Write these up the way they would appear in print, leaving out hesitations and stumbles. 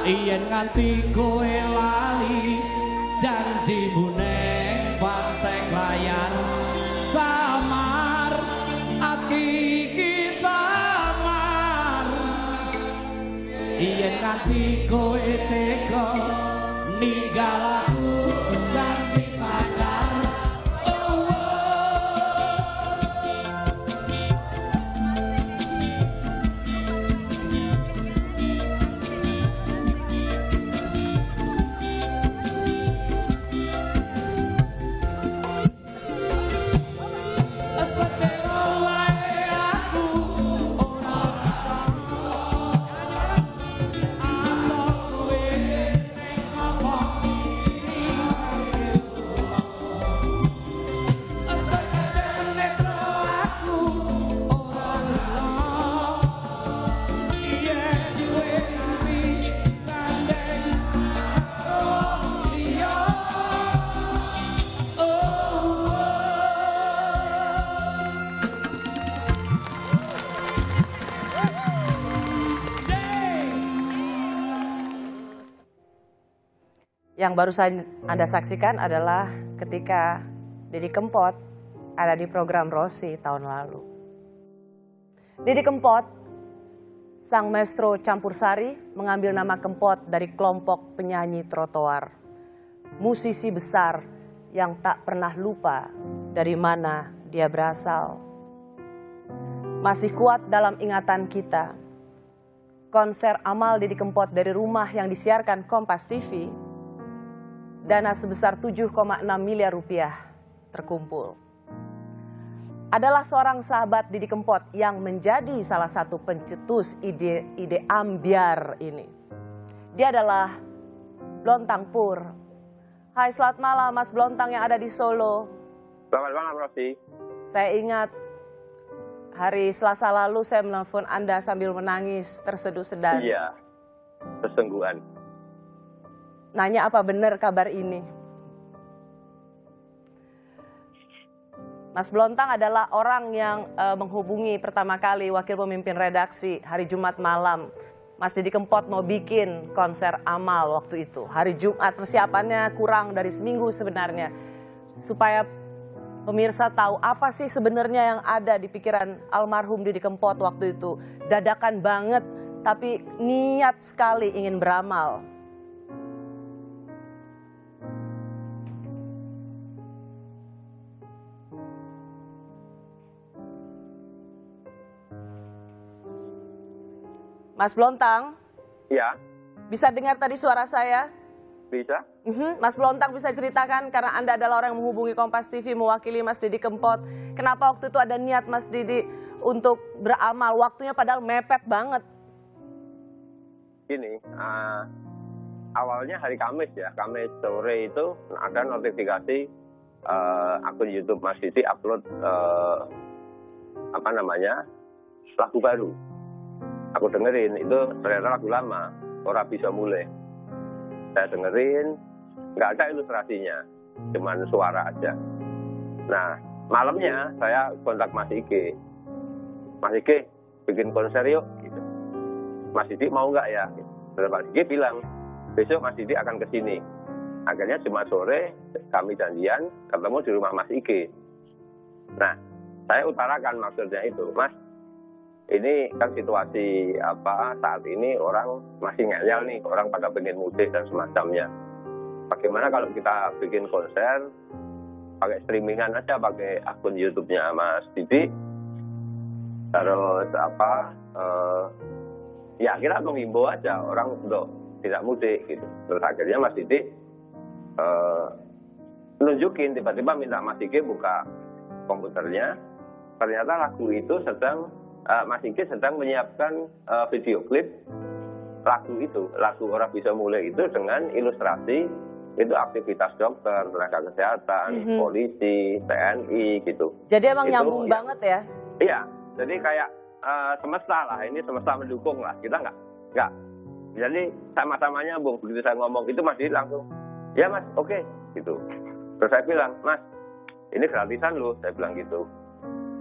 Yen nganti kowe lali janjimu ning pantai Klayan samar ati iki samar. Yen nganti kowe tega ninggal aku janji pacar. Yang baru saja Anda saksikan adalah ketika Didi Kempot ada di program Rosi tahun lalu. Didi Kempot, sang maestro campur sari, mengambil nama Kempot dari kelompok penyanyi trotoar. Musisi besar yang tak pernah lupa dari mana dia berasal. Masih kuat dalam ingatan kita. Konser amal Didi Kempot dari rumah yang disiarkan Kompas TV, dana sebesar 7,6 miliar rupiah terkumpul. Adalah seorang sahabat Didi Kempot yang menjadi salah satu pencetus ide ambiar ini. Dia adalah Blontang Pur. Hai, selamat malam Mas Blontang yang ada di Solo. Selamat malam Rosi. Saya ingat hari Selasa lalu saya menelpon Anda sambil menangis terseduh-sedan. Iya, sesungguhan. Nanya apa benar kabar ini. Mas Blontang adalah orang yang menghubungi pertama kali wakil pemimpin redaksi hari Jumat malam. Mas Didi Kempot mau bikin konser amal waktu itu. Hari Jumat, persiapannya kurang dari seminggu sebenarnya. Supaya pemirsa tahu apa sih sebenarnya yang ada di pikiran almarhum Didi Kempot waktu itu. Dadakan banget, tapi niat sekali ingin beramal. Mas Blontang? Ya. Bisa dengar tadi suara saya? Bisa. Mas Blontang bisa ceritakan, karena Anda adalah orang yang menghubungi Kompas TV mewakili Mas Didi Kempot. Kenapa waktu itu ada niat Mas Didi untuk beramal? Waktunya padahal mepet banget. Gini, awalnya hari Kamis ya. Kamis sore itu ada notifikasi akun YouTube Mas Didi upload lagu baru. Aku dengerin, itu ternyata lagu lama, Ora Bisa Mulai. Saya dengerin, nggak ada ilustrasinya, cuman suara aja. Nah, malamnya saya kontak Mas Ige. Mas Ige, bikin konser yuk. Gitu. Mas Didi mau nggak ya? Terus Mas Ige bilang, besok Mas Didi akan ke sini. Akhirnya Jumat sore, kami janjian ketemu di rumah Mas Ige. Nah, saya utarakan maksudnya itu, Mas, ini kan situasi saat ini orang masih ngeyel nih, orang pada pengen mudik dan semacamnya. Bagaimana kalau kita bikin konser pakai streamingan aja, pakai akun YouTube-nya Mas Didi, terus ya akhirnya menghimbau aja orang untuk tidak mudik gitu. Terus akhirnya Mas Didi nunjukin, tiba-tiba minta Mas Didi buka komputernya, ternyata lagu itu Mas Ige sedang menyiapkan video klip lagu itu, lagu Ora Bisa Mulai itu dengan ilustrasi itu aktivitas dokter, tenaga kesehatan, polisi, TNI gitu. Jadi emang itu, nyambung banget ya? Iya, jadi kayak semesta lah, ini semesta mendukung lah, kita nggak. Jadi sama-sama nyambung. Begitu saya ngomong itu Mas Didi langsung, ya Mas, oke, gitu. Terus saya bilang, Mas, ini gratisan loh, saya bilang gitu.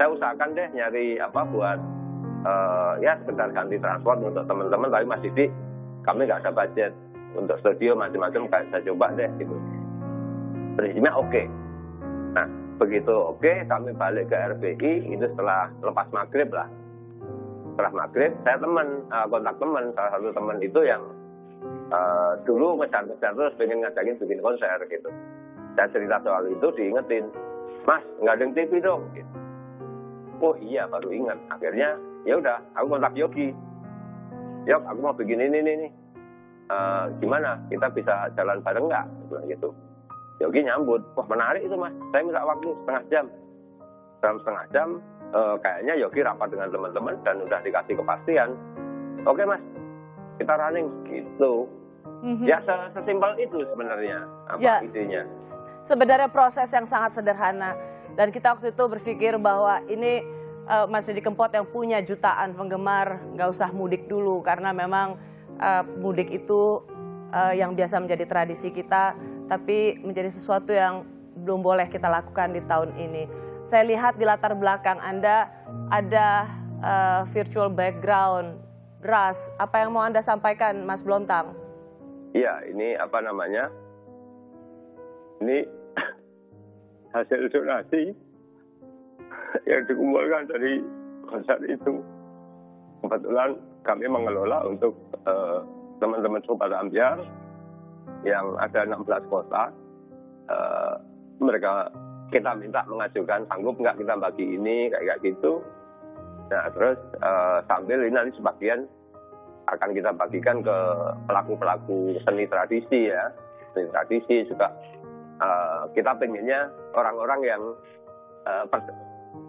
Saya usahakan deh nyari buat ya sekedar ganti transport untuk teman-teman, tapi Mas Didi kami nggak ada budget untuk studio macam-macam, kayak saya coba deh gitu. Prinsipnya oke. Nah, begitu oke, kami balik ke RBI itu setelah lepas maghrib lah. Setelah maghrib, saya kontak teman, salah satu teman itu yang dulu ngejar-ngejar terus pengen ngajakin bikin konser gitu. Saya cerita soal itu, diingetin, Mas, nggak ada TV dong. Gitu. Oh iya, baru ingat. Akhirnya, ya udah, aku kontak Yogi. Yok, aku mau bikin ini nih. Gimana? Kita bisa jalan bareng nggak? Gitu. Yogi nyambut, wah menarik itu Mas. Saya minta waktu setengah jam. Dalam setengah jam, kayaknya Yogi rapat dengan teman-teman dan udah dikasih kepastian. Oke Mas, kita running gitu. Ya sesimpel itu sebenarnya idenya. Sebenarnya proses yang sangat sederhana. Dan kita waktu itu berpikir bahwa ini Mas Didi Kempot yang punya jutaan penggemar, nggak usah mudik dulu. Karena memang mudik itu yang biasa menjadi tradisi kita, tapi menjadi sesuatu yang belum boleh kita lakukan di tahun ini. Saya lihat di latar belakang Anda ada virtual background, brass. Apa yang mau Anda sampaikan, Mas Blontang? Iya, ini apa namanya? Ini hasil donasi yang dikumpulkan dari konser itu. Kebetulan kami mengelola untuk teman-teman Sobat Ambyar yang ada 16 kota. Mereka kita minta mengajukan, sanggup nggak kita bagi ini, kayak gitu. Nah terus sambil ini nanti sebagian akan kita bagikan ke pelaku-pelaku seni tradisi ya. Seni tradisi juga kita pengennya orang-orang yang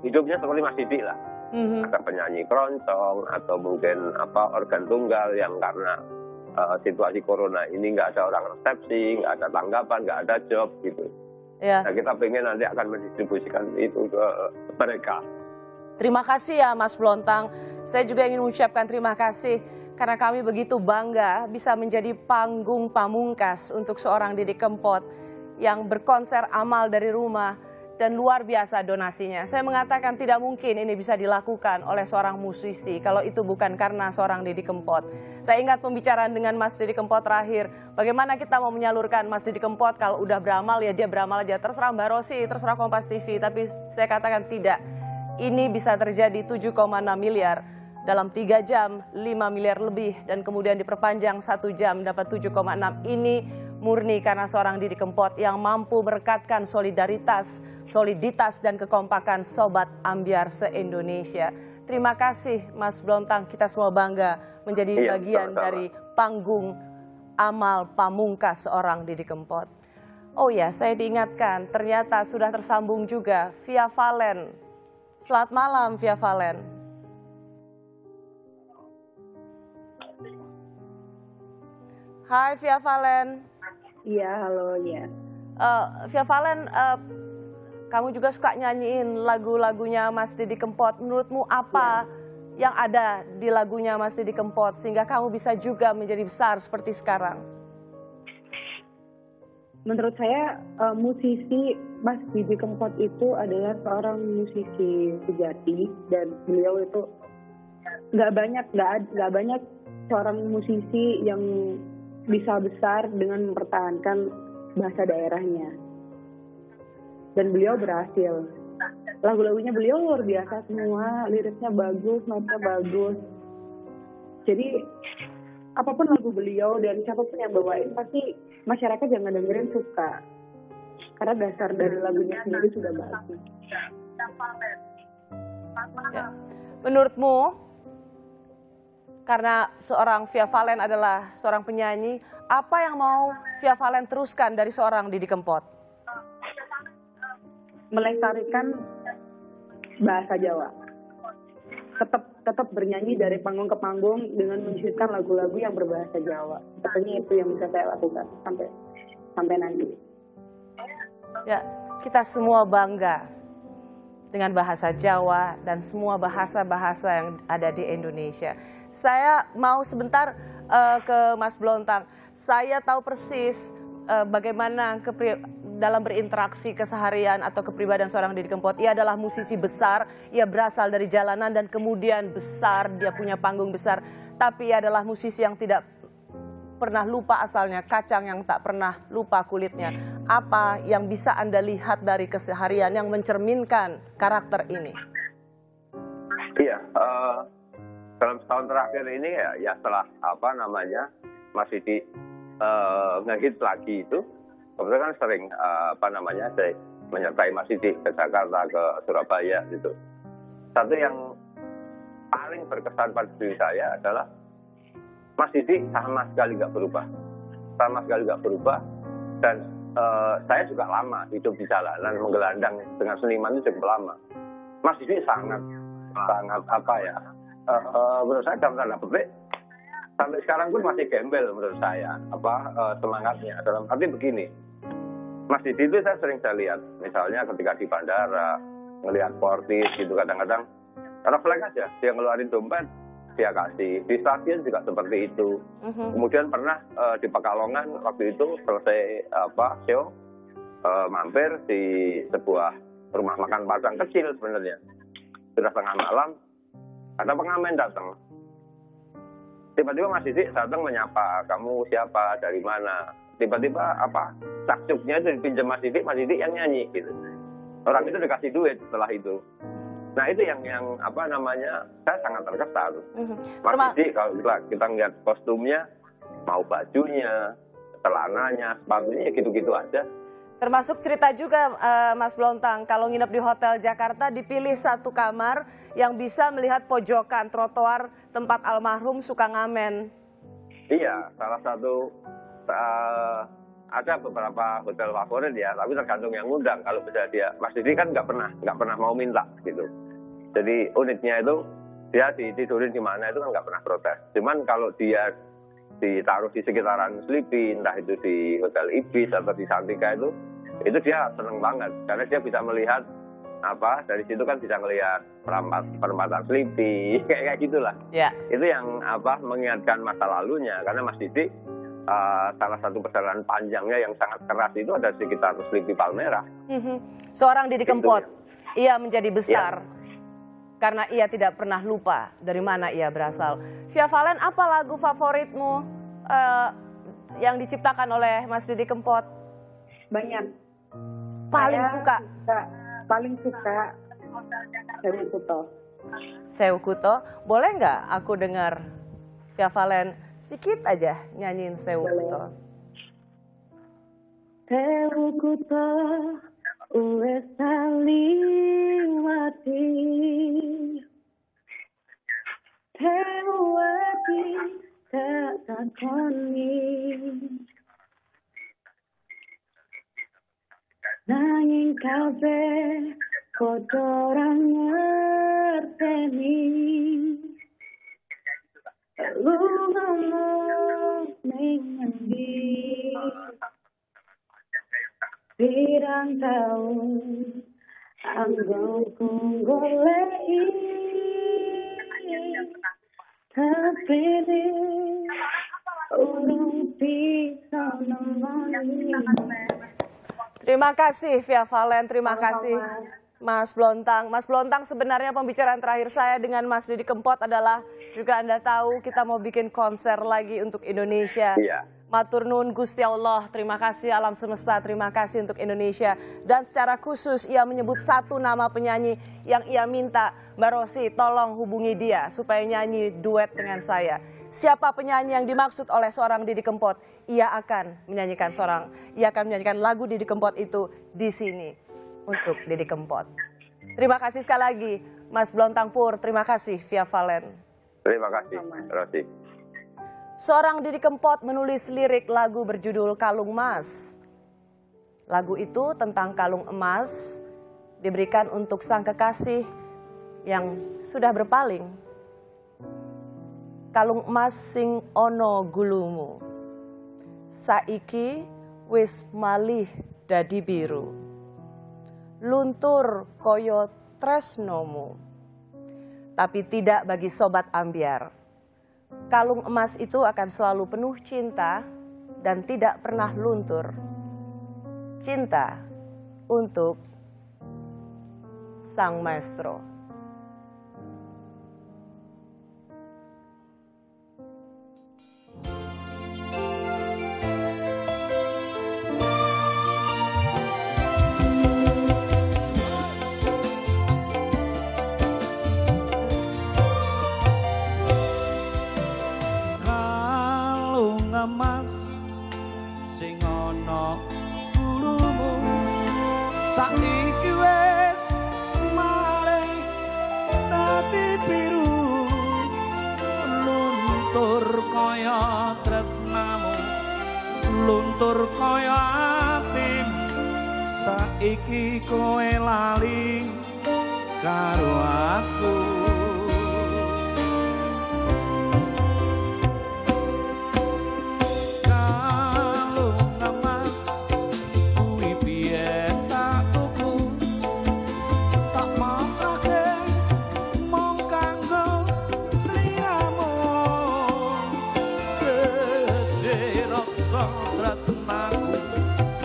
hidupnya seperti Mas Didi lah. Ada penyanyi keroncong atau mungkin organ tunggal yang karena situasi corona ini nggak ada orang resepsi, nggak ada tanggapan, nggak ada job gitu. Ya. Nah kita pengen nanti akan mendistribusikan itu ke mereka. Terima kasih ya Mas Blontang. Saya juga ingin mengucapkan terima kasih karena kami begitu bangga bisa menjadi panggung pamungkas untuk seorang Didi Kempot yang berkonser amal dari rumah dan luar biasa donasinya. Saya mengatakan tidak mungkin ini bisa dilakukan oleh seorang musisi kalau itu bukan karena seorang Didi Kempot. Saya ingat pembicaraan dengan Mas Didi Kempot terakhir, bagaimana kita mau menyalurkan Mas Didi Kempot kalau udah beramal ya dia beramal aja, terserah Mbak Rosi, terserah Kompas TV, tapi saya katakan tidak. Ini bisa terjadi 7,6 miliar dalam 3 jam, 5 miliar lebih dan kemudian diperpanjang 1 jam dapat 7,6. Ini murni karena seorang Didi Kempot yang mampu merekatkan soliditas dan kekompakan Sobat Ambyar se-Indonesia. Terima kasih Mas Blontang, kita semua bangga menjadi bagian dari panggung amal pamungkas seorang Didi Kempot. Oh ya, saya diingatkan ternyata sudah tersambung juga Via Valen. Selamat malam Via Valen. Hai Via Valen. Iya, halo ya. Via Valen, kamu juga suka nyanyiin lagu-lagunya Mas Didi Kempot. Menurutmu apa yang ada di lagunya Mas Didi Kempot sehingga kamu bisa juga menjadi besar seperti sekarang? Menurut saya musisi Mas Didi Kempot itu adalah seorang musisi sejati dan beliau itu nggak banyak seorang musisi yang bisa besar dengan mempertahankan bahasa daerahnya. Dan beliau berhasil. Lagu-lagunya beliau luar biasa semua, liriknya bagus, notnya bagus. Jadi apapun lagu beliau dan siapapun yang bawain pasti masyarakat yang ngedengerin suka. Karena dasar dari lagunya sendiri sudah bagus. Ya. Menurutmu, karena seorang Via Valen adalah seorang penyanyi, apa yang mau Via Valen teruskan dari seorang Didi Kempot? Melestarikan bahasa Jawa. Tetap bernyanyi dari panggung ke panggung dengan menciptakan lagu-lagu yang berbahasa Jawa. Sepertinya itu yang bisa saya lakukan sampai nanti. Ya, kita semua bangga dengan bahasa Jawa dan semua bahasa-bahasa yang ada di Indonesia. Saya mau sebentar ke Mas Blontang. Saya tahu persis bagaimana dalam berinteraksi keseharian atau kepribadian seorang Didi Kempot. Ia adalah musisi besar, ia berasal dari jalanan dan kemudian besar, dia punya panggung besar. Tapi ia adalah musisi yang tidak pernah lupa asalnya, kacang yang tak pernah lupa kulitnya. Apa yang bisa Anda lihat dari keseharian yang mencerminkan karakter ini? Iya, dalam setahun terakhir ini ya setelah Mas Didi ngehit lagi itu, kebetulan kan sering saya menyertai Mas Didi ke Jakarta, ke Surabaya gitu. Satu yang paling berkesan pada diri saya adalah Mas Didi sama sekali nggak berubah, dan saya juga lama hidup di jalanan menggelandang dengan seniman itu cukup lama. Mas Didi sangat menurut saya dalam tanda petik sampai sekarang pun masih gembel menurut saya semangatnya. Dalam arti begini, Mas Didi itu saya lihat misalnya ketika di bandara ngelihat portis gitu, kadang-kadang refleks aja dia ngeluarin dompet dia kasih. Di stasiun juga seperti itu. Kemudian pernah di Pekalongan waktu itu selesai show, mampir di sebuah rumah makan Padang kecil sebenarnya. Sudah tengah malam, ada pengamen datang. Tiba-tiba Mas Didi datang menyapa, kamu siapa, dari mana? Tiba-tiba takjubnya itu dipinjam Mas Didi yang nyanyi gitu. Orang itu dikasih duit setelah itu. Nah itu yang saya sangat terkesan. Mas Didi kalau kita ngeliat kostumnya, mau bajunya, celananya, sepatunya gitu-gitu aja. Termasuk cerita juga Mas Blontang, kalau nginep di Hotel Jakarta dipilih satu kamar yang bisa melihat pojokan trotoar tempat almarhum suka ngamen. Iya, salah satu ada beberapa hotel favorit ya, tapi tergantung yang ngundang. Kalau misalnya dia, Mas Didi kan nggak pernah mau minta gitu. Jadi uniknya itu dia ditidurin di mana itu kan nggak pernah protes. Cuman kalau dia ditaruh di sekitaran Sleepy, entah itu di Hotel Ibis atau di Santika itu dia seneng banget karena dia bisa melihat dari situ kan bisa melihat perempatan Sleepy kayak gitulah. Yeah. Itu yang mengingatkan masa lalunya karena Mas Didi salah satu perjalanan panjangnya yang sangat keras itu ada di sekitar Sleepy Palmerah. Seorang Didi Kempot, ia menjadi besar. Yeah. Karena ia tidak pernah lupa dari mana ia berasal. Via Valen, apa lagu favoritmu yang diciptakan oleh Mas Didi Kempot? Banyak. Paling suka Sewu Kuto. Sewu Kuto. Boleh nggak aku dengar Via Valen sedikit aja nyanyiin Sewu Kuto? Sewu Kuto uwes saliwati tewati tak takoni nanging kabeh padha ora ngerteni lu ngomong ning ngendi pirang taun anggoku goleki tapi urung bisa nemoni. Terima kasih Via Valen, terima kasih Mas Blontang. Mas Blontang, sebenarnya pembicaraan terakhir saya dengan Mas Didi Kempot adalah juga Anda tahu kita mau bikin konser lagi untuk Indonesia. Iya. Matur nuwun Gusti Allah, terima kasih alam semesta, terima kasih untuk Indonesia. Dan secara khusus ia menyebut satu nama penyanyi yang ia minta, Mbak Rosi tolong hubungi dia supaya nyanyi duet dengan saya. Siapa penyanyi yang dimaksud oleh seorang Didi Kempot? Ia akan menyanyikan lagu Didi Kempot itu di sini untuk Didi Kempot. Terima kasih sekali lagi Mas Blontang Pur, terima kasih Via Valen. Terima kasih Rosi. Seorang Didi Kempot menulis lirik lagu berjudul Kalung Emas. Lagu itu tentang kalung emas diberikan untuk sang kekasih yang sudah berpaling. Kalung emas sing ono gulumu, saiki wis malih dadi biru. Luntur koyo tresnomu, tapi tidak bagi sobat ambiar. Kalung emas itu akan selalu penuh cinta dan tidak pernah luntur. Cinta untuk sang maestro. biru luntur kaya tresnamu luntur kaya atim saiki kowe lali karo aku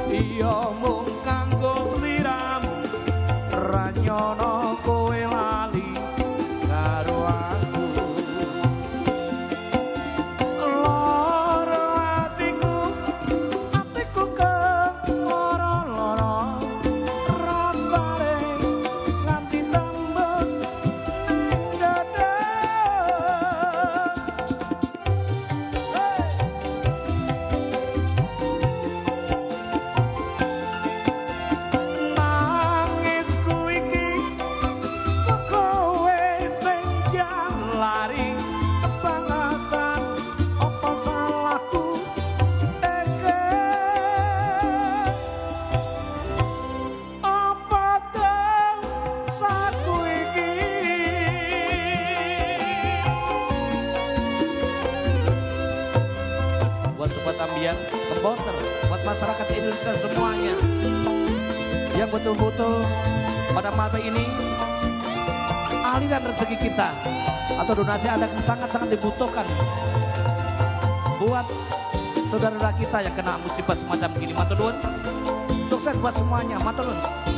iya mung kanggo sliramu ranyono kowe lali karo aku loro atiku keloro-loro rasane nganti tembus nang dada buat sobat ambiar, kompoter, buat masyarakat Indonesia semuanya yang betul-betul pada malam ini aliran rezeki kita atau donasi Anda sangat-sangat dibutuhkan buat saudara kita yang kena musibah semacam gini. Matur nuwun, sukses buat semuanya. Matur nuwun.